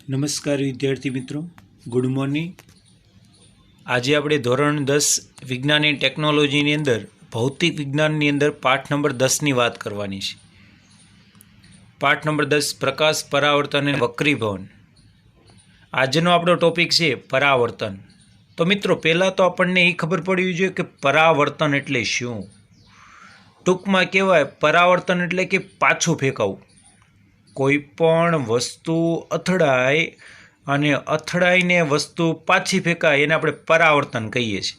નમસ્કાર વિદ્યાર્થી મિત્રો, ગુડ મોર્નિંગ. આજે આપણે ધોરણ 10 વિજ્ઞાન અને ટેકનોલોજીની અંદર ભૌતિક વિજ્ઞાનની અંદર પાઠ નંબર 10ની વાત કરવાની છે. પાઠ નંબર 10 પ્રકાશ, પરાવર્તન અને વક્રીભવન. આજનો આપણો ટોપિક છે પરાવર્તન. તો મિત્રો, પહેલાં તો આપણને એ ખબર પડવી જોઈએ કે પરાવર્તન એટલે શું. ટૂંકમાં કહેવાય, પરાવર્તન એટલે કે પાછું ફેંકાવું. કોઈ પણ વસ્તુ અથડાય અને અથડાઈને વસ્તુ પાછી ફેંકાય એને આપણે પરાવર્તન કહીએ છીએ.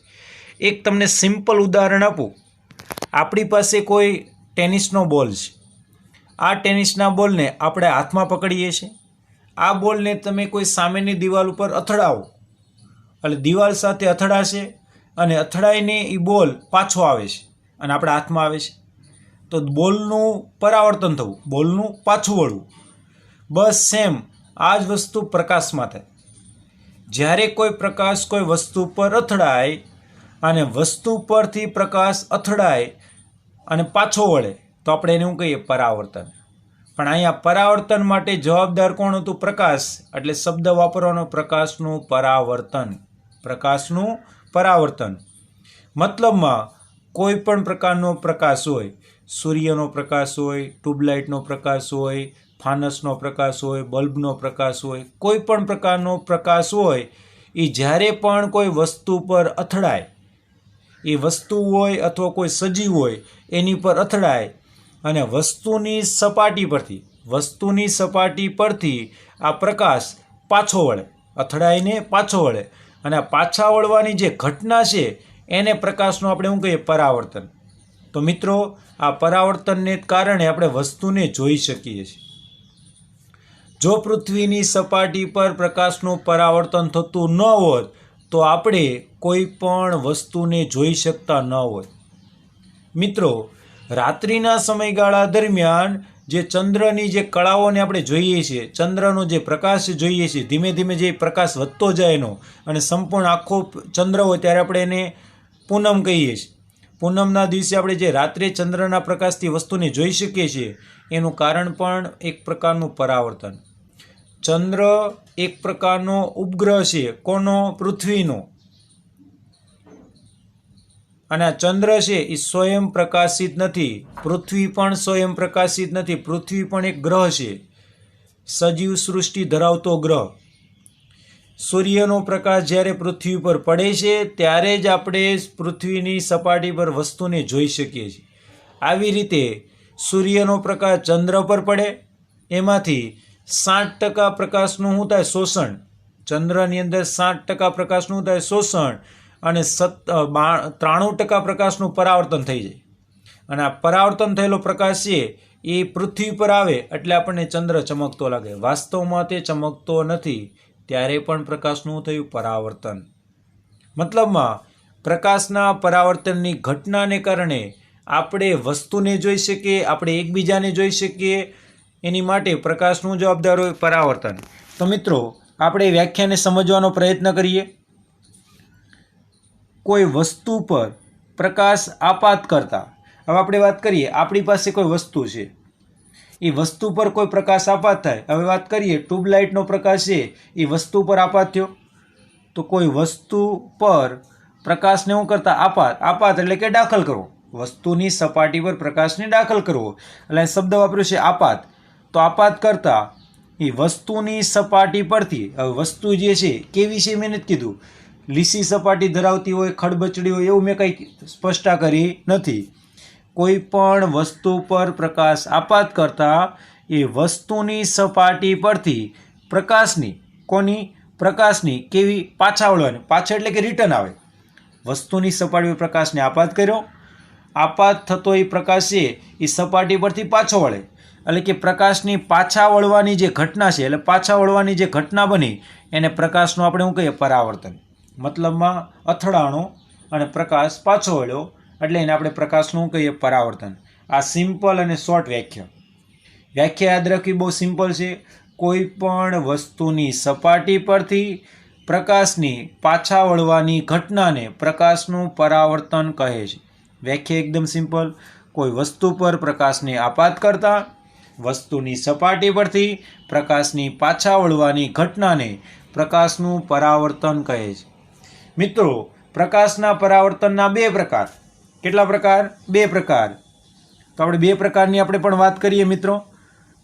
એક તમને સિમ્પલ ઉદાહરણ આપું. આપણી પાસે કોઈ ટેનિસનો બોલ છે. આ ટેનિસના બોલને આપણે હાથમાં પકડીએ છીએ. આ બોલને તમે કોઈ સામેની દિવાલ ઉપર અથડાવો એટલે દિવાલ સાથે અથડાશે અને અથડાઈને એ બોલ પાછો આવે છે અને આપણા હાથમાં આવે છે. તો બોલનું પરાવર્તન થવું, બોલનું પાછું વળવું. બસ સેમ આ જ વસ્તુ પ્રકાશમાં થાય. જ્યારે કોઈ પ્રકાશ કોઈ વસ્તુ પર અથડાય અને વસ્તુ પરથી પ્રકાશ અથડાય અને પાછો વળે તો આપણે એને શું કહીએ? પરાવર્તન. પણ અહીંયા પરાવર્તન માટે જવાબદાર કોણ હતું? પ્રકાશ. એટલે શબ્દ વાપરવાનો પ્રકાશનું પરાવર્તન. પ્રકાશનું પરાવર્તન મતલબમાં કોઈ પણ પ્રકારનો પ્રકાશ હોય, સૂર્યનો પ્રકાશ હોય, ટ્યુબલાઇટનો પ્રકાશ હોય, ફાનસનો પ્રકાશ હોય, બલ્બનો પ્રકાશ હોય, કોઈ પણ પ્રકારનો પ્રકાશ હોય, એ જ્યારે પણ કોઈ વસ્તુ પર અથડાય, એ વસ્તુ હોય અથવા કોઈ સજીવ હોય એની પર અથડાય અને વસ્તુની સપાટી પરથી આ પ્રકાશ પાછો વળે, અથડાઈને પાછો વળે. અને આ પાછા વળવાની જે ઘટના છે એને પ્રકાશનું આપણે શું કહીએ? પરાવર્તન. તો મિત્રો, આ પરાવર્તનને કારણે આપણે વસ્તુને જોઈ શકીએ છીએ. જો પૃથ્વીની સપાટી પર પ્રકાશનું પરાવર્તન થતું ન હોત તો આપણે કોઈ પણ વસ્તુને જોઈ શકતા ન હોત. મિત્રો, રાત્રિના સમયગાળા દરમિયાન જે ચંદ્રની જે કળાઓને આપણે જોઈએ છીએ, ચંદ્રનો જે પ્રકાશ જોઈએ છીએ, ધીમે ધીમે જે પ્રકાશ વધતો જાય એનો અને સંપૂર્ણ આખો ચંદ્ર હોય ત્યારે આપણે એને પૂનમ કહીએ છીએ. પૂનમના દિવસે આપણે જે રાત્રે ચંદ્રના પ્રકાશથી વસ્તુને જોઈ શકીએ છીએ એનું કારણ પણ એક પ્રકારનું પરાવર્તન. ચંદ્ર એક પ્રકારનો ઉપગ્રહ છે. કોનો? પૃથ્વીનો. અને આ ચંદ્ર છે એ સ્વયં પ્રકાશિત નથી. પૃથ્વી પણ સ્વયં પ્રકાશિત નથી. પૃથ્વી પણ એક ગ્રહ છે, સજીવ સૃષ્ટિ ધરાવતો ગ્રહ. સૂર્યનો પ્રકાશ જ્યારે પૃથ્વી પર પડે છે ત્યારે જ આપણે પૃથ્વીની સપાટી પર વસ્તુને જોઈ શકીએ છીએ. આવી રીતે સૂર્યનો પ્રકાશ ચંદ્ર પર પડે, એમાંથી 60% પ્રકાશનું શું થાય? શોષણ. ચંદ્રની અંદર 60% પ્રકાશનું થાય શોષણ અને 93% પ્રકાશનું પરાવર્તન થઈ જાય. અને આ પરાવર્તન થયેલો પ્રકાશ છે એ પૃથ્વી પર આવે એટલે આપણને ચંદ્ર ચમકતો લાગે. વાસ્તવમાં તે ચમકતો નથી. ત્યારે પણ પ્રકાશનું થયું પરાવર્તન. મતલબમાં પ્રકાશના પરાવર્તનની ઘટનાને કારણે આપણે વસ્તુને જોઈ શકીએ, આપણે એકબીજાને જોઈ શકીએ. એની માટે પ્રકાશનું જવાબદાર હોય પરાવર્તન. તો મિત્રો, આપણે વ્યાખ્યાને સમજવાનો પ્રયત્ન કરીએ. કોઈ વસ્તુ પર પ્રકાશ આપાત કરતા. હવે આપણે વાત કરીએ, આપણી પાસે કોઈ વસ્તુ છે, એ વસ્તુ પર કોઈ પ્રકાશ આપાત થાય. હવે વાત કરીએ, ટ્યુબલાઇટનો પ્રકાશ છે એ વસ્તુ પર આપાત થયો. તો કોઈ વસ્તુ પર પ્રકાશને શું કરતા? આપાત એટલે કે દાખલ કરવો. વસ્તુની સપાટી પર પ્રકાશને દાખલ કરવો એટલે શબ્દ વાપર્યો છે આપાત. તો આપાત કરતા એ વસ્તુની સપાટી પરથી, હવે વસ્તુ જે છે કેવી છે મેં નથી કીધું, લીસી સપાટી ધરાવતી હોય, ખડબચડી હોય, એવું મેં કંઈ સ્પષ્ટતા કરી નથી. કોઈ પણ વસ્તુ પર પ્રકાશ આપાત કરતા એ વસ્તુની સપાટી પરથી પ્રકાશની કેવી? પાછા વળવાની. પાછા એટલે કે રિટર્ન આવે. વસ્તુની સપાટી પર પ્રકાશને આપાત કર્યો, આપાત થતો એ પ્રકાશ છે એ સપાટી પરથી પાછો વળે એટલે કે પ્રકાશની પાછા વળવાની જે ઘટના છે, એટલે પાછા વળવાની જે ઘટના બની એને પ્રકાશનું આપણે શું કહીએ? પરાવર્તન. મતલબમાં અથડાણો અને પ્રકાશ પાછો વળ્યો એટલે એને આપણે પ્રકાશનું કહીએ પરાવર્તન. આ સિમ્પલ અને શોર્ટ વ્યાખ્યા યાદ રાખવી બહુ સિમ્પલ છે. કોઈ પણ વસ્તુની સપાટી પરથી પ્રકાશની પાછા વળવાની ઘટનાને પ્રકાશનું પરાવર્તન કહે છે. વ્યાખ્યા એકદમ સિમ્પલ. કોઈ વસ્તુ પર પ્રકાશને આપાત કરતા વસ્તુની સપાટી પરથી પ્રકાશની પાછા વળવાની ઘટનાને પ્રકાશનું પરાવર્તન કહે છે. મિત્રો, પ્રકાશના પરાવર્તનના બે પ્રકાર. કેટલા પ્રકાર? બે પ્રકાર. તો આપણે બે પ્રકારની આપણે પણ વાત કરીએ મિત્રો.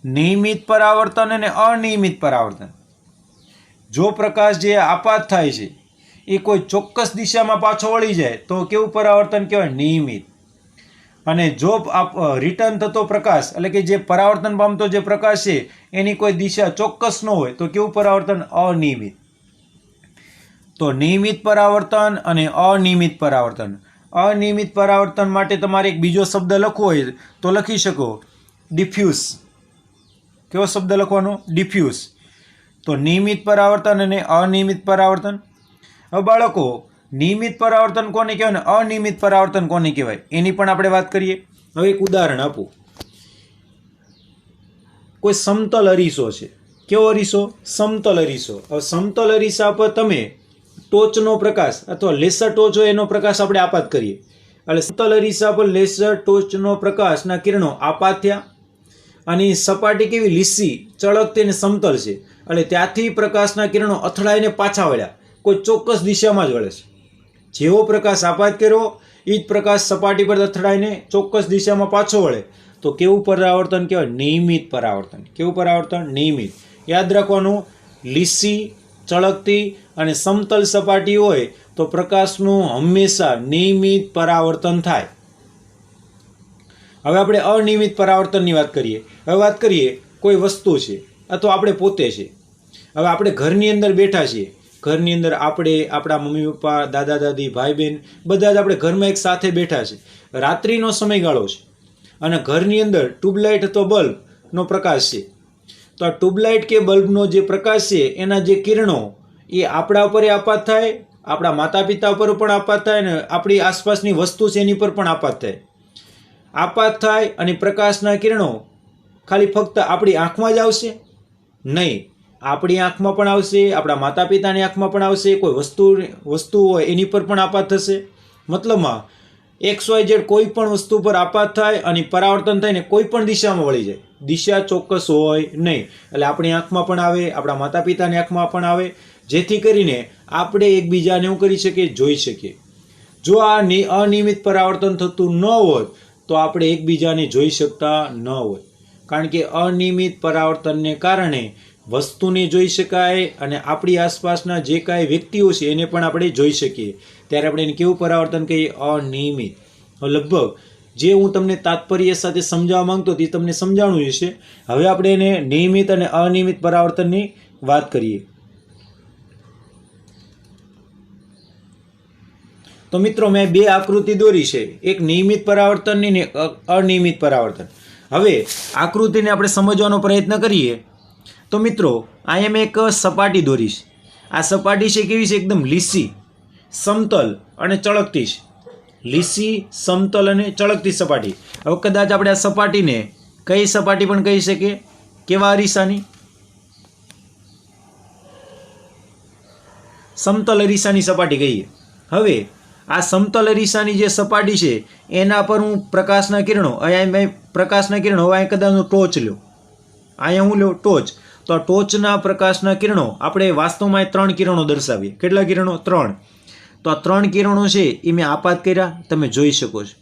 નિયમિત પરાવર્તન અને અનિયમિત પરાવર્તન. જો પ્રકાશ જે આપાત થાય છે એ કોઈ ચોક્કસ દિશામાં પાછો વળી જાય તો કેવું પરાવર્તન કહેવાય? નિયમિત. અને જો રિટર્ન થતો પ્રકાશ એટલે કે જે પરાવર્તન પામતો જે પ્રકાશ છે એની કોઈ દિશા ચોક્કસ ન હોય તો કેવું પરાવર્તન? અનિયમિત. તો નિયમિત પરાવર્તન અને અનિયમિત પરાવર્તન. અનિયમિત પરાવર્તન માટે તમારે એક બીજો શબ્દ લખવો હોય તો લખી શકો ડિફ્યુઝ. કેવો શબ્દ લખવાનો? ડિફ્યુઝ. તો નિયમિત પરાવર્તન અને અનિયમિત પરાવર્તન. હવે બાળકો, નિયમિત પરાવર્તન કોને કહેવાય ને અનિયમિત પરાવર્તન કોને કહેવાય એની પણ આપણે વાત કરીએ. હવે એક ઉદાહરણ આપું. કોઈ સમતલ અરીસો છે. કેવો અરીસો? સમતલ અરીસો. હવે સમતલ અરીસા પર તમે ટોચનો પ્રકાશ અથવા લેસર ટોચ હોય એનો પ્રકાશ આપણે આપાત કરીએ. એટલે સમતલ અરીસા પર લેસર ટોચનો પ્રકાશના કિરણો આપાત થયા અને સપાટી કેવી? લીસી, ચળકતી અને સમતલ છે. એટલે ત્યાંથી પ્રકાશના કિરણો અથડાઈને પાછા વળ્યા. કોઈ ચોક્કસ દિશામાં જ વળે છે. જેવો પ્રકાશ આપાત કર્યો એ જ પ્રકાશ સપાટી પર અથડાઈને ચોક્કસ દિશામાં પાછો વળે તો કેવું પરાવર્તન કહેવાય? નિયમિત પરાવર્તન. કેવું પરાવર્તન? નિયમિત. યાદ રાખવાનું, લીસી, ચળકતી અને સમતલ સપાટી હોય તો પ્રકાશનું હંમેશા નિયમિત પરાવર્તન થાય. હવે આપણે અનિયમિત પરાવર્તનની વાત કરીએ. હવે વાત કરીએ કોઈ વસ્તુ છે અથવા આપણે પોતે છે. હવે આપણે ઘરની અંદર બેઠા છીએ. ઘરની અંદર આપણે, આપણા મમ્મી પપ્પા, દાદા દાદી, ભાઈ બહેન બધા જ આપણે ઘરમાં એક સાથે બેઠા છે. રાત્રિનો સમયગાળો છે અને ઘરની અંદર ટ્યુબલાઇટ અથવા બલ્બનો પ્રકાશ છે. તો આ ટ્યુબલાઇટ કે બલ્બનો જે પ્રકાશ છે એના જે કિરણો એ આપણા ઉપર આપાત થાય, આપણા માતા પિતા ઉપર પણ આપાત થાય અને આપણી આસપાસની વસ્તુ છે એની પર પણ આપાત થાય. આપાત થાય અને પ્રકાશના કિરણો ખાલી ફક્ત આપણી આંખમાં જ આવશે? નહીં. આપણી આંખમાં પણ આવશે, આપણા માતા પિતાની આંખમાં પણ આવશે, કોઈ વસ્તુ હોય એની પર પણ આપાત થશે. મતલબમાં XYZ કોઈ પણ વસ્તુ પર આપાત થાય અને પરાવર્તન થઈને કોઈ પણ દિશામાં વળી જાય. દિશા ચોક્કસ હોય નહીં. એટલે આપણી આંખમાં પણ આવે, આપણા માતા પિતાની આંખમાં પણ આવે, જેથી કરીને આપણે એકબીજાને એવું કરી શકીએ? જોઈ શકીએ. જો આ અનિયમિત પરાવર્તન થતું ન હોય તો આપણે એકબીજાને જોઈ શકતા ન હોય. કારણ કે અનિયમિત પરાવર્તનને કારણે વસ્તુને જોઈ શકાય અને આપણી આસપાસના જે કાંઈ વ્યક્તિઓ છે એને પણ આપણે જોઈ શકીએ. ત્યારે આપણે એને કેવું પરાવર્તન કહીએ? અનિયમિત. લગભગ જે હું તમને તાત્પર્ય સાથે સમજાવવા માંગતો તે તમને સમજાણું હશે. હવે આપણે એને નિયમિત અને અનિયમિત પરાવર્તનની વાત કરીએ. તો મિત્રો, મેં બે આકૃતિ દોરી છે, એક નિયમિત પરાવર્તનની ને અનિયમિત પરાવર્તન. હવે આકૃતિને આપણે સમજવાનો પ્રયત્ન કરીએ. તો મિત્રો, અહીંયા મેં એક સપાટી દોરી છે. આ સપાટી છે કેવી છે? એકદમ લીસી, સમતલ અને ચળકતી છે. લીસી, સમતલ અને ચળકતી સપાટી. હવે કદાચ આપણે આ સપાટીને કઈ સપાટી પણ કહી શકીએ? કેવા અરીસાની? સમતલ અરીસાની સપાટી કહીએ. હવે આ સમતલ અરીસાની જે સપાટી છે એના પર હું પ્રકાશના કિરણો, અહીંયા પ્રકાશના કિરણો, હવે અહીંયા કદાચ હું ટોચ લ્યો, અહીંયા હું લ્યો ટોચ. તો આ ટોચના પ્રકાશના કિરણો આપણે વાસ્તવમાં 3 કિરણો દર્શાવીએ. કેટલા કિરણો? 3. તો આ 3 કિરણો છે એ મેં આપાત કર્યા, તમે જોઈ શકો છો.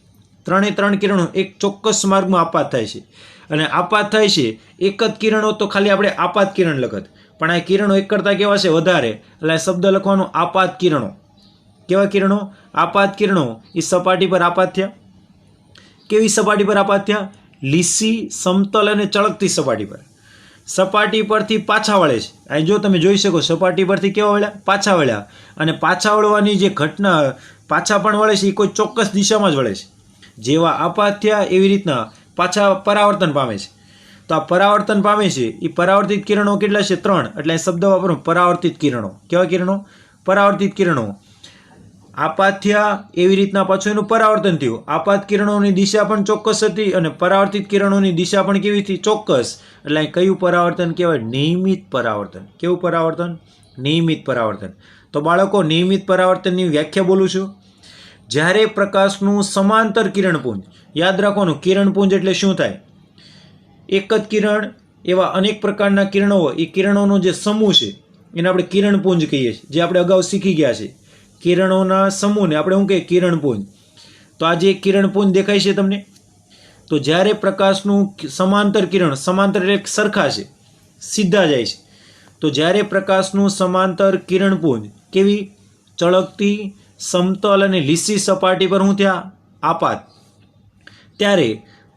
3 કિરણો એક ચોક્કસ માર્ગમાં આપાત થાય છે. અને આપાત થાય છે એક જ કિરણો તો ખાલી આપણે આપાત કિરણ લખત, પણ આ કિરણો એક કરતાં કેવા છે? વધારે. એટલે આ શબ્દ લખવાનો આપાત કિરણો. કેવા કિરણો? આપાત કિરણો. એ સપાટી પર આપાત થયા. કેવી સપાટી પર આપાત થયા? લીસી, સમતલ અને ચળકતી સપાટી પર. સપાટી પરથી પાછા વળે છે. અહીં જો તમે જોઈ શકો, સપાટી પરથી કેવા વળ્યા? પાછા વળ્યા. અને પાછા વળવાની જે ઘટના, પાછા પણ વળે છે એ કોઈ ચોક્કસ દિશામાં જ વળે છે. જેવા આપાત થયા એવી રીતના પાછા પરાવર્તન પામે છે. તો આ પરાવર્તન પામે છે એ પરાવર્તિત કિરણો કેટલા છે? 3. એટલે આ શબ્દ વાપરો, પરાવર્તિત કિરણો. કેવા કિરણો? પરાવર્તિત કિરણો. આપાત થયા એવી રીતના પાછું એનું પરાવર્તન થયું. આપાત કિરણોની દિશા પણ ચોક્કસ હતી અને પરાવર્તિત કિરણોની દિશા પણ કેવી હતી? ચોક્કસ. એટલે કયું પરાવર્તન કહેવાય? નિયમિત પરાવર્તન. કેવું પરાવર્તન? નિયમિત પરાવર્તન. તો બાળકો, નિયમિત પરાવર્તનની વ્યાખ્યા બોલું છું. જ્યારે પ્રકાશનું સમાંતર કિરણપુંજ, યાદ રાખવાનું, કિરણપુંજ એટલે શું થાય? એક જ કિરણ એવા અનેક પ્રકારના કિરણો હોય, એ કિરણોનો જે સમૂહ છે એને આપણે કિરણપુંજ કહીએ છીએ, જે આપણે અગાઉ શીખી ગયા છે. કિરણોના સમૂહને આપણે શું કહીએ? કિરણપુંજ. તો આ જે કિરણપુંજ દેખાય છે તમને, તો જ્યારે પ્રકાશનું સમાંતર કિરણ, સમાંતર એટલે સરખા છે, સીધા જાય છે, તો જ્યારે પ્રકાશનું સમાંતર કિરણપુંજ કેવી ચળકતી સમતલ અને લીસી સપાટી પર શું થયા? આપાત. ત્યારે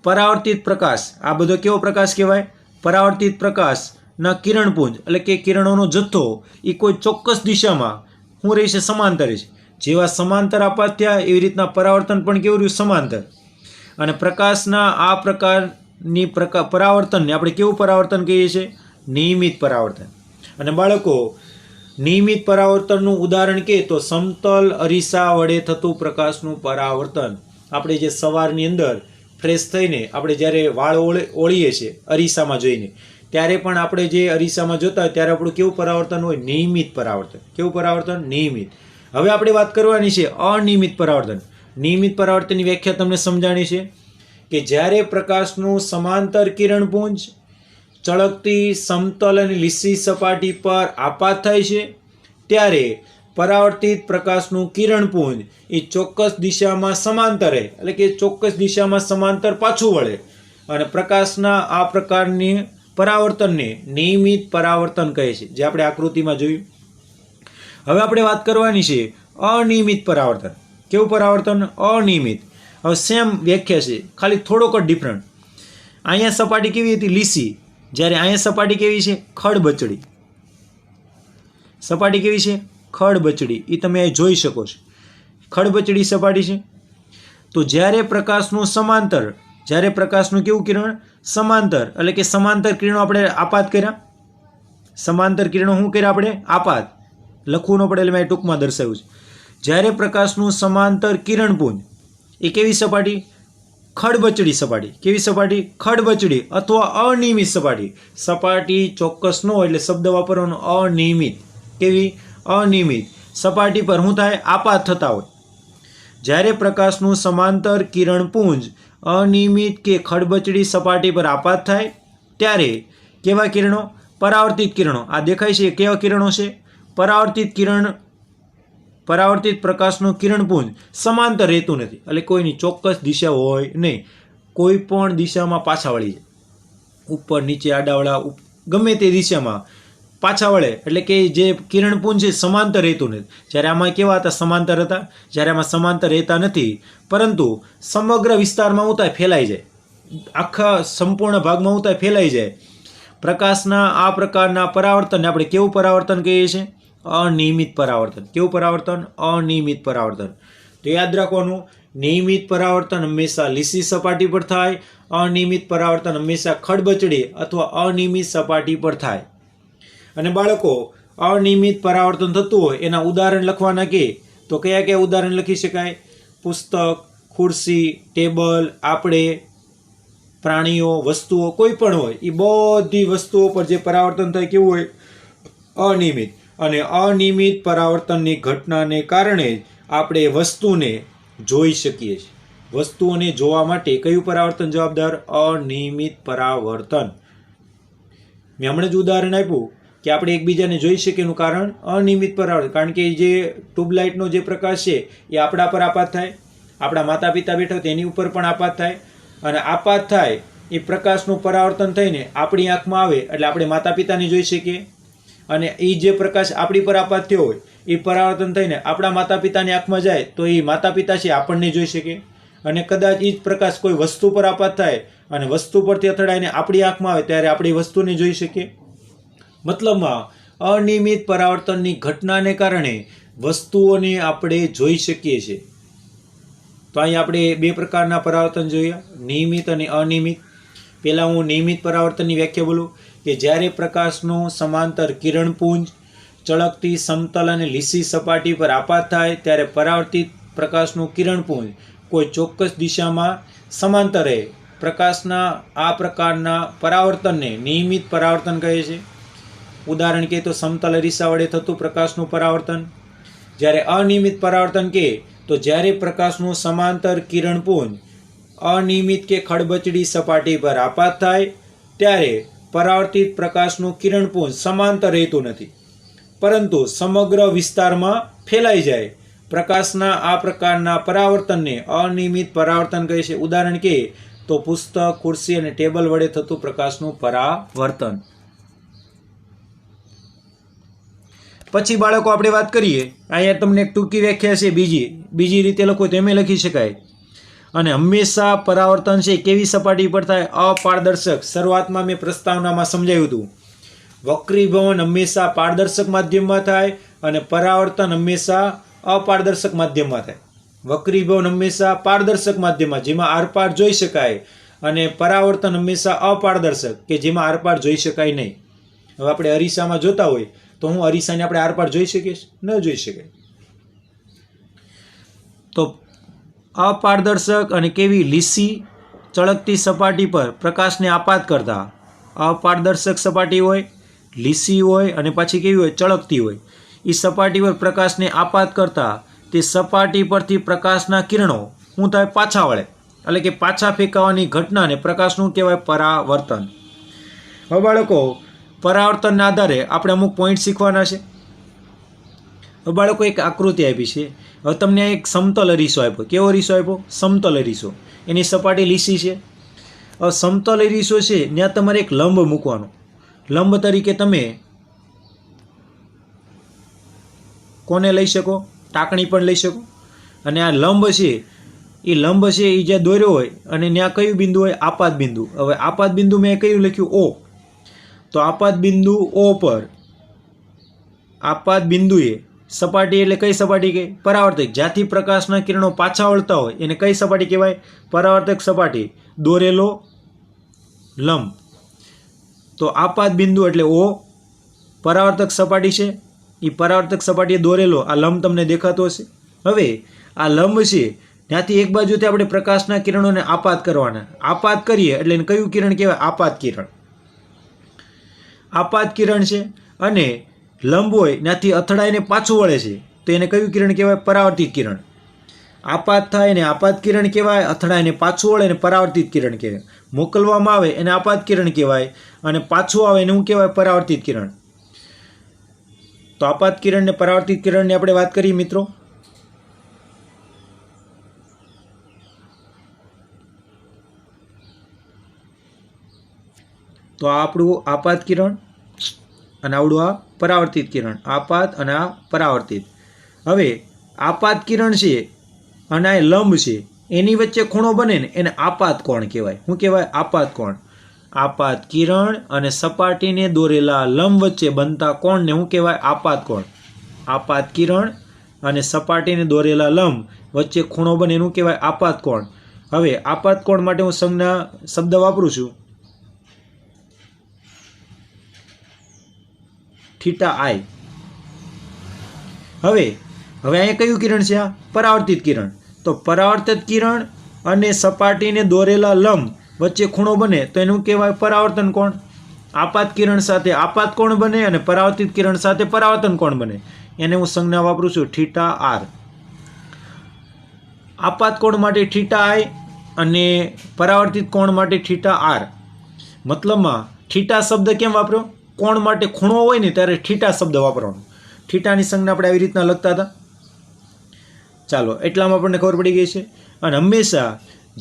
પરાવર્તિત પ્રકાશ, આ બધો કેવો પ્રકાશ કહેવાય? પરાવર્તિત પ્રકાશના કિરણપુંજ એટલે કે કિરણોનો જથ્થો એ કોઈ ચોક્કસ દિશામાં શું રહેશે? સમાંતર રહેશે. જેવા સમાંતર આપાત થયા એવી રીતના પરાવર્તન પણ કેવું રહ્યું? સમાંતર. અને પ્રકાશના આ પ્રકારની પરાવર્તનને આપણે કેવું પરાવર્તન કહીએ છીએ? નિયમિત પરાવર્તન. અને બાળકો, નિયમિત પરાવર્તનનું ઉદાહરણ કહે તો સમતલ અરીસા વડે થતું પ્રકાશનું પરાવર્તન. આપણે જે સવારની અંદર ફ્રેશ થઈને આપણે જ્યારે વાળ ઓળીએ છીએ અરીસામાં જોઈને, ત્યારે પણ આપણે જે અરીસામાં જોતા હોય ત્યારે આપણું કેવું પરાવર્તન હોય? નિયમિત પરાવર્તન. કેવું પરાવર્તન? નિયમિત. હવે આપણે વાત કરવાની છે અનિયમિત પરાવર્તન. નિયમિત પરાવર્તનની વ્યાખ્યા તમને સમજાણી છે કે જ્યારે પ્રકાશનું સમાંતર કિરણપુંજ ચળકતી સમતલ અને લીસી સપાટી પર આપાત થાય છે, ત્યારે પરાવર્તિત પ્રકાશનું કિરણપુંજ એ ચોક્કસ દિશામાં સમાંતર એટલે કે ચોક્કસ દિશામાં સમાંતર પાછું વળે, અને પ્રકાશના આ પ્રકારની પરાવર્તનને નિયમિત પરાવર્તન કહે છે, જે આપણે આકૃતિમાં જોયું. હવે આપણે વાત કરવાની છે અનિયમિત પરાવર્તન. કેવું પરાવર્તન? અનિયમિત. હવે સેમ વ્યાખ્યા છે, ખાલી થોડોક જ ડિફરન્ટ. અહીંયા સપાટી કેવી હતી? લીસી. જ્યારે અહીંયા સપાટી કેવી છે? ખડબચડી. સપાટી કેવી છે? ખડબચડી. એ તમે અહીં જોઈ શકો છો, ખડબચડી સપાટી છે. તો જ્યારે પ્રકાશનું સમાંતર, જ્યારે પ્રકાશનું કેવું કિરણ? સમાંતર એટલે કે સમાંતર કિરણો આપણે આપાત કર્યા. સમાંતર કિરણો શું કર્યા આપણે? આપાત. લખવું ન પડે એટલે મેં ટૂંકમાં દર્શાવ્યું છે. જ્યારે પ્રકાશનું સમાંતર કિરણપુંજ એ કેવી સપાટી? ખડબચડી સપાટી. કેવી સપાટી? ખડબચડી અથવા અનિયમિત સપાટી. સપાટી ચોક્કસ ન હોય એટલે શબ્દ વાપરવાનો અનિયમિત. કેવી? અનિયમિત સપાટી પર શું થાય? આપાત થતા હોય. જ્યારે પ્રકાશનું સમાંતર કિરણપુંજ અનિયમિત કે ખડબચડી સપાટી પર આપાત થાય, ત્યારે કેવા કિરણો? પરાવર્તિત કિરણો. આ દેખાય છે કેવા કિરણો છે? પરાવર્તિત પ્રકાશનું કિરણપુંજ સમાંતર રહેતું નથી, એટલે કોઈની ચોક્કસ દિશા હોય નહીં, કોઈ પણ દિશામાં પાછા વળી જાય, ઉપર નીચે આડાવડા ગમે તે દિશામાં પાછા વળે, એટલે કે જે કિરણપુંજ છે સમાંતર રહેતું નથી. જ્યારે આમાં કેવા હતા? સમાંતર હતા. જ્યારે આમાં સમાંતર રહેતા નથી, પરંતુ સમગ્ર વિસ્તારમાં શું થાય? ફેલાઈ જાય, આખા સંપૂર્ણ ભાગમાં શું થાય? ફેલાઈ જાય. પ્રકાશના આ પ્રકારના પરાવર્તનને આપણે કેવું પરાવર્તન કહીએ છીએ? અનિયમિત પરાવર્તન. કેવું પરાવર્તન? અનિયમિત પરાવર્તન. તો યાદ રાખવાનું, નિયમિત પરાવર્તન હંમેશા લીસી સપાટી પર થાય, અનિયમિત પરાવર્તન હંમેશા ખડબચડી અથવા અનિયમિત સપાટી પર થાય. અને બાળકો, અનિયમિત પરાવર્તન થતું હોય એના ઉદાહરણ લખવાના કે તો કયા કયા ઉદાહરણ લખી શકાય? પુસ્તક, ખુરશી, ટેબલ, આપણે, પ્રાણીઓ, વસ્તુઓ, કોઈ પણ હોય, એ બધી વસ્તુઓ પર જે પરાવર્તન થાય કેવું હોય? અનિયમિત. અને અનિયમિત પરાવર્તનની ઘટનાને કારણે આપણે વસ્તુને જોઈ શકીએ છીએ. વસ્તુઓને જોવા માટે કયું પરાવર્તન જવાબદાર? અનિયમિત પરાવર્તન. મેં હમણાં જ ઉદાહરણ આપ્યું કે આપણે એકબીજાને જોઈ શકીએ એનું કારણ અનિયમિત પરાવર્તન. કારણ કે જે ટ્યુબલાઇટનો જે પ્રકાશ છે એ આપણા પર આપાત થાય, આપણા માતા પિતા બેઠા હોય તેની ઉપર પણ આપાત થાય, અને આપાત થાય એ પ્રકાશનું પરાવર્તન થઈને આપણી આંખમાં આવે એટલે આપણે માતા પિતાને જોઈ શકીએ, અને એ જે પ્રકાશ આપણી પર આપાત થયો હોય એ પરાવર્તન થઈને આપણા માતા પિતાની આંખમાં જાય તો એ માતા પિતા છે આપણને જોઈ શકે. અને કદાચ એ જ પ્રકાશ કોઈ વસ્તુ પર આપાત થાય અને વસ્તુ પરથી અથડાઈને આપણી આંખમાં આવે ત્યારે આપણે વસ્તુને જોઈ શકીએ. મતલબમાં અનિયમિત પરાવર્તનની ઘટનાને કારણે વસ્તુઓને આપણે જોઈ શકીએ છીએ. તો અહીં આપણે બે પ્રકારના પરાવર્તન જોયા, નિયમિત અને અનિયમિત. પહેલાં હું નિયમિત પરાવર્તનની વ્યાખ્યા બોલું કે જ્યારે પ્રકાશનું સમાંતર કિરણપુંજ ચળકતી સમતલ અને લીસી સપાટી પર આપાત થાય ત્યારે પરાવર્તિત પ્રકાશનું કિરણપુંજ કોઈ ચોક્કસ દિશામાં સમાંતર રહે. પ્રકાશના આ પ્રકારના પરાવર્તનને નિયમિત પરાવર્તન કહે છે. ઉદાહરણ કહે તો સમતલ અરીસા વડે થતું પ્રકાશનું પરાવર્તન. જ્યારે અનિયમિત પરાવર્તન કહે તો જ્યારે પ્રકાશનું સમાંતર કિરણપુંજ અનિયમિત કે ખડબચડી સપાટી પર આપાત થાય ત્યારે પરાવર્તિત પ્રકાશનું કિરણપુંજ સમાંતર રહેતું નથી, પરંતુ સમગ્ર વિસ્તારમાં ફેલાઈ જાય. પ્રકાશના આ પ્રકારના પરાવર્તનને અનિયમિત પરાવર્તન કહે છે. ઉદાહરણ કે તો પુસ્તક, ખુરશી અને ટેબલ વડે થતું પ્રકાશનું પરાવર્તન. પછી બાળકો આપણે વાત કરીએ, અહીંયા તમને એક ટૂંકી વ્યાખ્યા છે. બીજી રીતે લખો તો એમ લખી શકાય. અને હંમેશા પરાવર્તન છે કેવી સપાટી પર થાય? અપારદર્શક. શરૂઆતમાં મેં પ્રસ્તાવનામાં સમજાવ્યું હતું. વક્રીભવન હંમેશા પારદર્શક માધ્યમમાં થાય અને પરાવર્તન હંમેશા અપારદર્શક માધ્યમમાં થાય. વક્રીભવન હંમેશા પારદર્શક માધ્યમમાં જેમાં આરપાર જોઈ શકાય, અને પરાવર્તન હંમેશા અપારદર્શક કે જેમાં આરપાર જોઈ શકાય નહીં. હવે આપણે અરીસામાં જોતા હોય તો હું અરીસાને આપણે આરપાર જોઈ શકીએ? ન જોઈ શકાય. તો અપારદર્શક અને કેવી લીસી ચળકતી સપાટી પર પ્રકાશને આપાત કરતા. અપારદર્શક સપાટી હોય, લીસી હોય અને પાછી કેવી હોય? ચળકતી હોય. એ સપાટી પર પ્રકાશને આપાત કરતા તે સપાટી પરથી પ્રકાશના કિરણો શું થાય? પાછા વળે. એટલે કે પાછા ફેંકાવાની ઘટનાને પ્રકાશનું કહેવાય પરાવર્તન. હવે બાળકો, પરાવર્તનના આધારે આપણે અમુક પોઈન્ટ શીખવાના છે. હવે બાળકો, એક આકૃતિ આપી છે. હવે તમને એક સમતલ અરીસો આપ્યો. કેવો અરીસો આપ્યો? સમતલ અરીસો. એની સપાટી લીસી છે. હવે સમતલ અરીસો છે ત્યાં તમારે એક લંબ મૂકવાનો. લંબ તરીકે તમે કોને લઈ શકો? ટાંકણી પણ લઈ શકો. અને આ લંબ છે, એ લંબ છે એ જ્યાં દોર્યો હોય અને ત્યાં કયું બિંદુ હોય? આપાત બિંદુ. હવે આપાત બિંદુ મેં કયું લખ્યું? O. તો આપાત બિંદુ O પર આપાત બિંદુએ સપાટી, એટલે કઈ સપાટી કહે? પરાવર્તક. જ્યાંથી પ્રકાશના કિરણો પાછા વળતા હોય એને કઈ સપાટી કહેવાય? પરાવર્તક સપાટી. દોરેલો લંબ. તો આપાત બિંદુ એટલે O, પરાવર્તક સપાટી છે. એ પરાવર્તક સપાટીએ દોરેલો આ લંબ તમને દેખાતો હશે. હવે આ લંબ છે ત્યાંથી એક બાજુથી આપણે પ્રકાશના કિરણોને આપાત કરવાના. આપાત કરીએ એટલે એને કયું કિરણ કહેવાય? આપાત કિરણ. આપાત કિરણ છે. અને લંબ હોય ત્યાંથી અથડાઈને પાછું વળે છે તો એને કયું કિરણ કહેવાય? પરાવર્તિત કિરણ. આપાત થાય એને આપાત કિરણ કહેવાય, અથડાઈને પાછું વળે એને પરાવર્તિત કિરણ કહેવાય. મોકલવામાં આવે એને આપાત કિરણ કહેવાય, અને પાછું આવે એને શું કહેવાય? પરાવર્તિત કિરણ. તો આપાત કિરણ ને પરાવર્તિત કિરણની આપણે વાત કરીએ મિત્રો. તો આ આપણું આપાત કિરણ અને આવડું આ પરાવર્તિત કિરણ. આપાત અને આ પરાવર્તિત. હવે આપાત કિરણ છે અને આ લંબ છે, એની વચ્ચે ખૂણો બને ને એને આપાત કોણ કહેવાય. શું કહેવાય? આપાત કોણ. આપાત કિરણ અને સપાટીને દોરેલા લંબ વચ્ચે બનતા કોણને શું કહેવાય? આપાત કોણ. આપાત કિરણ અને સપાટીને દોરેલા લંબ વચ્ચે ખૂણો બને એનું કહેવાય આપાત કોણ. હવે આપાત કોણ માટે હું સંજ્ઞા શબ્દ વાપરું છું θi. હવે અહીંયા કયું કિરણ છે? આ પરાવર્તિત કિરણ. તો પરાવર્તિત કિરણ અને સપાટીને દોરેલા લંબ વચ્ચે ખૂણો બને તો એનું કહેવાય પરાવર્તન કોણ. આપાત કિરણ સાથે આપાત કોણ બને અને પરાવર્તિત કિરણ સાથે પરાવર્તન કોણ બને. એને હું સંજ્ઞા વાપરું છું θr. આપાત કોણ માટે θi અને પરાવર્તિત કોણ માટે θr. મતલબમાં થીટા શબ્દ કેમ વાપર્યો? કોણ માટે ખૂણો હોય ને ત્યારે થીટા શબ્દ વાપરવાનો. થીટાની સંજ્ઞા આપણે આવી રીતના લખતા હતા. ચાલો, એટલામાં આપણને ખબર પડી ગઈ છે. અને હંમેશા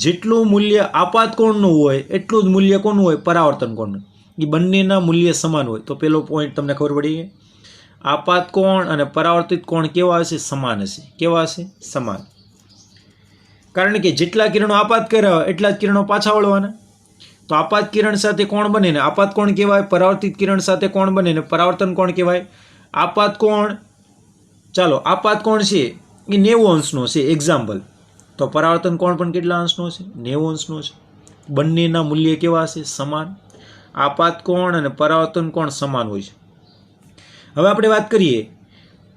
જેટલું મૂલ્ય આપાત કોણનું હોય એટલું જ મૂલ્ય કોનું હોય? પરાવર્તન કોણનું. એ બંનેના મૂલ્ય સમાન હોય. તો પેલો પોઈન્ટ તમને ખબર પડી ગઈ. આપાત કોણ અને પરાવર્તિત કોણ કેવા હશે? સમાન હશે. કેવા હશે? સમાન. કારણ કે જેટલા કિરણો આપાત કર્યા હોય એટલા જ કિરણો પાછા વળવાના. તો આપાત કિરણ સાથે કોણ બને ને આપાત કોણ કહેવાય? પરાવર્તિત કિરણ સાથે કોણ બને ને પરાવર્તન કોણ કહેવાય? આપાત કોણ. ચાલો, આપાત કોણ છે એ 90 અંશનો છે એક્ઝામ્પલ. તો પરાવર્તન કોણ પણ કેટલા અંશનો છે? 90 અંશનો છે. બંનેના મૂલ્ય કેવા હશે? સમાન. આપાત કોણ અને પરાવર્તન કોણ સમાન હોય છે. હવે આપણે વાત કરીએ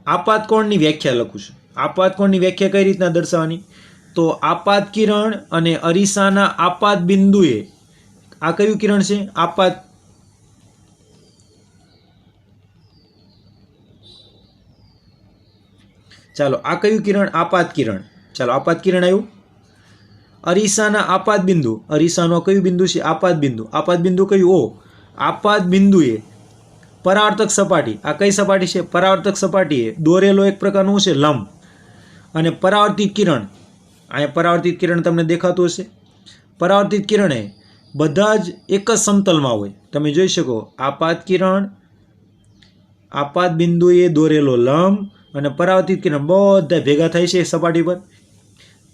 આપાત કોણની વ્યાખ્યા લખું છું. આપાત કોણની વ્યાખ્યા કઈ રીતના દર્શાવવાની? તો આપાત કિરણ અને અરીસાના આપાત બિંદુએ આ કયું કિરણ છે? આપાત. ચાલો, આ કયું કિરણ? આપાત કિરણ. ચાલો, આપાત કિરણ આવ્યું. અરીસાના આપાત બિંદુ, અરીસાનો કયું બિંદુ છે? આપાત બિંદુ. આપાત બિંદુ કયું? O. આપાત બિંદુએ પરાવર્તક સપાટી, આ કઈ સપાટી છે? પરાવર્તક સપાટીએ દોરેલો એક પ્રકારનું છે લંબ, અને પરાવર્તિત કિરણ, અહીંયા પરાવર્તિત કિરણ તમને દેખાતું હશે. પરાવર્તિત કિરણે બધા જ એક જ સમતલમાં હોય. તમે જોઈ શકો આપાત કિરણ, આપાત બિંદુએ દોરેલો લંબ અને પરાવર્તિત કિરણ બધા ભેગા થાય છે સપાટી પર.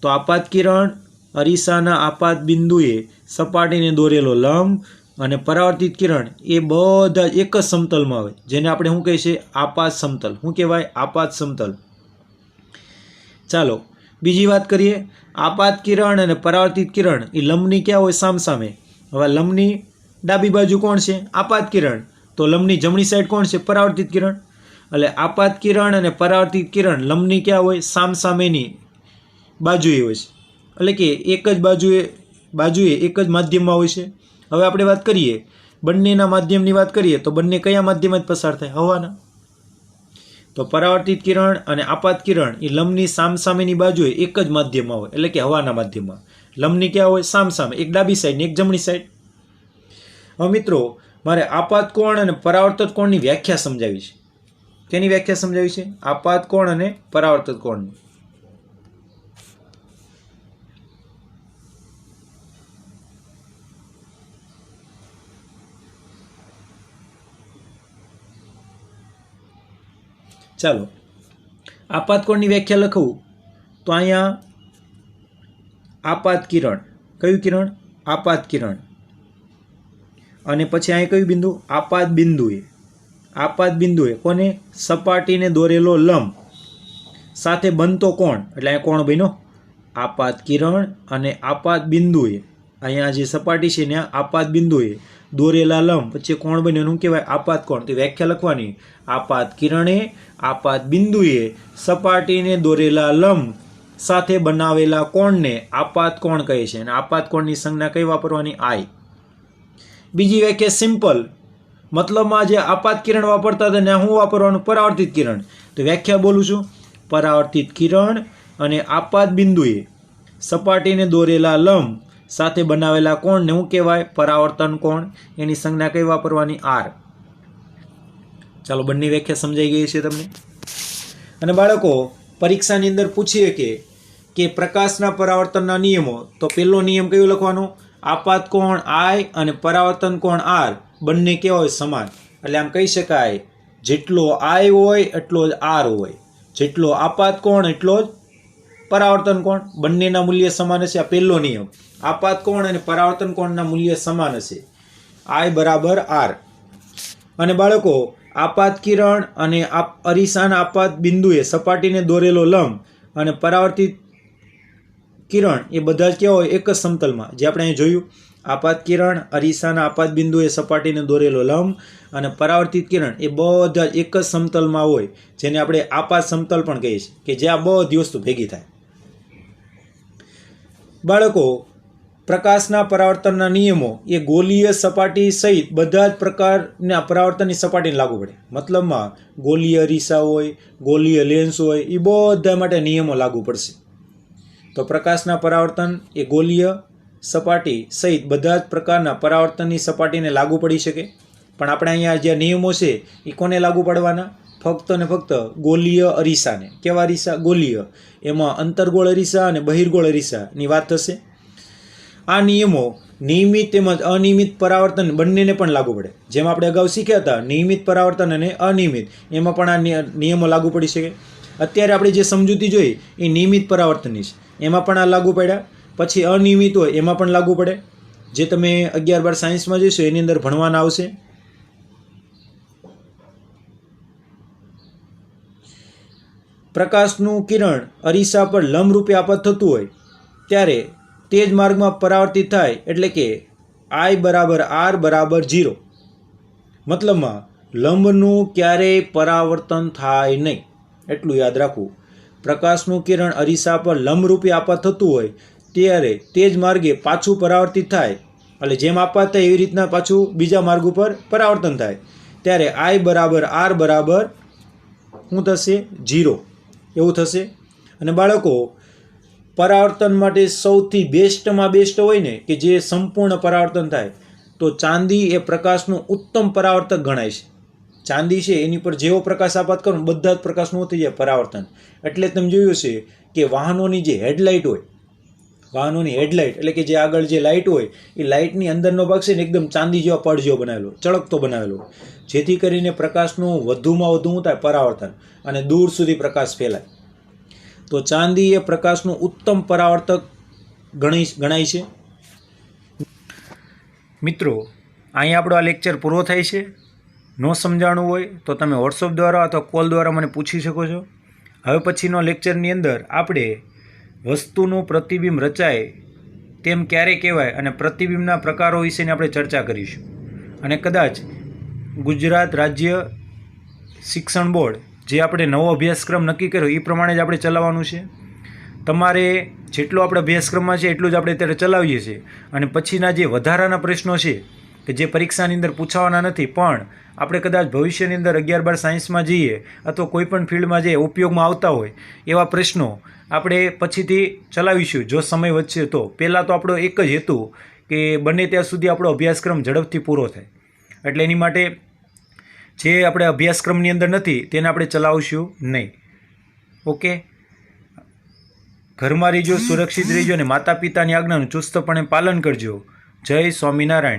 તો આપાત કિરણ અરીસાના આપાત બિંદુએ સપાટીને દોરેલો લંબ અને પરાવર્તિત કિરણ એ બધા એક જ સમતલમાં હોય, જેને આપણે શું કહીએ છીએ? આપાત સમતલ. શું કહેવાય? આપાત સમતલ. ચાલો બીજી વાત કરીએ. આપાત કિરણ અને પરાવર્તિત કિરણ એ લંબની ક્યાં હોય? સામસામે. હવે લંબની ડાબી બાજુ કોણ છે? આપાત કિરણ. તો લંબની જમણી સાઈડ કોણ છે? પરાવર્તિત કિરણ. એટલે આપાત કિરણ અને પરાવર્તિત કિરણ લંબની ક્યાં હોય? સામસામેની બાજુએ હોય છે. એટલે કે એક જ બાજુએ એક જ માધ્યમમાં હોય છે. હવે આપણે વાત કરીએ બંનેના માધ્યમની વાત કરીએ તો બંને કયા માધ્યમમાં જ પસાર થાય? હવાના. તો પરાવર્તિત કિરણ અને આપાત કિરણ એ લંબની સામસામેની બાજુએ એક જ માધ્યમમાં હોય, એટલે કે હવાના માધ્યમમાં. લંબની ક્યાં હોય? સામસામે, એક ડાબી સાઈડ ને એક જમણી સાઈડ. હવે મિત્રો મારે આપાત કોણ અને પરાવર્તક કોણની વ્યાખ્યા સમજાવી છે. તેની વ્યાખ્યા સમજાવી છે આપાત કોણ અને પરાવર્તક કોણની. ચાલો આપાત કોણની વ્યાખ્યા લખવું તો અહીંયા આપાત કિરણ, કયું કિરણ? આપાત કિરણ. અને પછી અહીં કયું બિંદુ? આપાત બિંદુએ. આપાત બિંદુએ કોને? સપાટીને દોરેલો લંબ સાથે બનતો કોણ, એટલે અહીંયા કોણ બન્યો? આપાત કિરણ અને આપાત બિંદુએ, અહીંયા જે સપાટી છે ત્યાં આપાત બિંદુએ દોરેલા લંબ વચ્ચે કોણ બન્યો? એનું કહેવાય આપાત કોણ. તો વ્યાખ્યા લખવાની: આપાત કિરણે આપાત બિંદુએ સપાટીને દોરેલા લંબ સાથે બનાવેલા કોણને આપાત કોણ કહે છે. અને આપાત કોણની સંજ્ઞા કઈ વાપરવાની? આઈ. બીજી વ્યાખ્યા સિમ્પલ, મતલબમાં જે આપાત કિરણ વાપરતા હતા ત્યાં શું વાપરવાનું? પરાવર્તિત કિરણ. તો વ્યાખ્યા બોલું છું: પરાવર્તિત કિરણ અને આપાત બિંદુએ સપાટીને દોરેલા લંબ સાથે બનાવેલા કોણને શું કહેવાય? પરાવર્તન કોણ. એની સંજ્ઞા કઈ વાપરવાની? આર. ચાલો બંને વ્યાખ્યા સમજાઈ ગઈ છે તમને. અને બાળકો પરીક્ષાની અંદર પૂછીએ કે પ્રકાશના પરાવર્તનના નિયમો, તો પહેલો નિયમ કયો લખવાનો? આપાત કોણ આઈ અને પરાવર્તન કોણ આર બંને કેવા હોય? સમાન. એટલે આમ કહી શકાય જેટલો આઈ હોય એટલો જ આર હોય, જેટલો આપાત કોણ એટલો જ પરાવર્તન કોણ. બંનેના મૂલ્ય સમાન હશે. આ પહેલો નિયમ. આપાત કોણ અને પરાવર્તન કોણના મૂલ્ય સમાન હશે. આઈ બરાબર આર. અને બાળકો આપાત કિરણ અને અરીસાના આપાત બિંદુએ સપાટીને દોરેલો લંબ અને પરાવર્તિત કિરણ એ બધા જ કેવા હોય? એક જ સમતલમાં. જે આપણે અહીં જોયું, આપાત કિરણ અરીસાના આપાત બિંદુએ સપાટીને દોરેલો લંબ અને પરાવર્તિત કિરણ એ બધા જ એક જ સમતલમાં હોય, જેને આપણે આપાત સમતલ પણ કહીએ છીએ, કે જે આ બધી વસ્તુ ભેગી થાય. બાળકો પ્રકાશના પરાવર્તનના નિયમો એ ગોલીય સપાટી સહિત બધા જ પ્રકારના પરાવર્તનની સપાટીને લાગુ પડે. મતલબમાં ગોલીય અરીસા હોય, ગોલીય લેન્સ હોય, એ બધા માટે નિયમો લાગુ પડશે. તો પ્રકાશના પરાવર્તન એ ગોલીય સપાટી સહિત બધા જ પ્રકારના પરાવર્તનની સપાટીને લાગુ પડી શકે. પણ આપણે અહીંયા જે નિયમો છે એ કોને લાગુ પાડવાના? ફક્ત ને ફક્ત ગોલીય અરીસાને. કેવા અરીસા? ગોલીય. એમાં અંતર્ગોળ અરીસા અને બહિર્ગોળ અરીસાની વાત થશે. આ નિયમો નિયમિત તેમજ અનિયમિત પરાવર્તન બંનેને પણ લાગુ પડે. જેમ આપણે અગાઉ શીખ્યા હતા નિયમિત પરાવર્તન અને અનિયમિત, એમાં પણ આ નિયમો લાગુ પડી શકે. અત્યારે આપણે જે સમજૂતી જોઈ એ નિયમિત પરાવર્તનની છે, એમાં પણ આ લાગુ પડ્યા. પછી અનિયમિત હોય એમાં પણ લાગુ પડે, જે તમે 11-12 સાયન્સમાં જોઈશો એની અંદર ભણવાના આવશે. પ્રકાશનું કિરણ અરીસા પર લંબરૂપે આપાત થતું હોય ત્યારે તે જ માર્ગમાં પરાવર્તિત થાય, એટલે કે આઈ બરાબર આર બરાબર 0. મતલબમાં લંબનું ક્યારેય પરાવર્તન થાય નહીં, એટલું યાદ રાખવું. પ્રકાશનું કિરણ અરીસા પર લંબરૂપે આપાત થતું હોય ત્યારે તે જ માર્ગે પાછું પરાવર્તિત થાય, એટલે જેમ આપાત થાય એવી રીતના પાછું બીજા માર્ગ ઉપર પરાવર્તન થાય, ત્યારે આઈ બરાબર આર બરાબર શું થશે? 0 એવું થશે. અને બાળકો પરાવર્તન માટે સૌથી બેસ્ટમાં બેસ્ટ હોય ને કે જે સંપૂર્ણ પરાવર્તન થાય તો ચાંદી એ પ્રકાશનું ઉત્તમ પરાવર્તક ગણાય છે. ચાંદી છે એની પર જેવો પ્રકાશ આપાત કરો બધા જ પ્રકાશનું થઈ જાય પરાવર્તન. એટલે તમે જોયું છે કે વાહનોની જે હેડલાઇટ હોય, વાહનોની હેડલાઇટ એટલે કે જે આગળ જે લાઇટ હોય એ લાઇટની અંદરનો ભાગ છે ને એકદમ ચાંદી જેવા પડ જેવો બનાવેલો, ચળકતો બનાવેલો, જેથી કરીને પ્રકાશનું વધુમાં વધુ શું થાય પરાવર્તન અને દૂર સુધી પ્રકાશ ફેલાય. તો ચાંદી એ પ્રકાશનું ઉત્તમ પરાવર્તક ગણાય છે. મિત્રો, અહીંયા આપણો આ લેક્ચર પૂરો થાય છે. ન સમજાણું હોય તો તમે વોટ્સઅપ દ્વારા અથવા કોલ દ્વારા મને પૂછી શકો છો. હવે પછીનો લેક્ચરની અંદર આપણે વસ્તુનું પ્રતિબિંબ રચાય તેમ ક્યારે કહેવાય અને પ્રતિબિંબના પ્રકારો વિશેની આપણે ચર્ચા કરીશું. અને કદાચ ગુજરાત રાજ્ય શિક્ષણ બોર્ડ જે આપણે નવો અભ્યાસક્રમ નક્કી કર્યો એ પ્રમાણે જ આપણે ચલાવવાનું છે. તમારે જેટલો આપણે અભ્યાસક્રમમાં છે એટલું જ આપણે અત્યારે ચલાવીએ છીએ. અને પછીના જે વધારાના પ્રશ્નો છે કે જે પરીક્ષાની અંદર પૂછાવાના નથી પણ આપણે કદાચ ભવિષ્યની અંદર 11-12 સાયન્સમાં જઈએ અથવા કોઈ પણ ફિલ્ડમાં જે ઉપયોગમાં આવતા હોય એવા પ્રશ્નો આપણે પછીથી ચલાવીશું જો સમય વધશે તો. પહેલાં તો આપણો એક જ હેતુ કે બને ત્યાં સુધી આપણો અભ્યાસક્રમ ઝડપથી પૂરો થાય. એટલે એની માટે જે આપણે અભ્યાસક્રમની અંદર નથી તેને આપણે ચલાવશું નહીં. ઓકે, ઘરમાં રહીજો, સુરક્ષિત રહીજો અને માતા પિતાની આજ્ઞાનું ચુસ્તપણે પાલન કરજો. જય સ્વામિનારાયણ.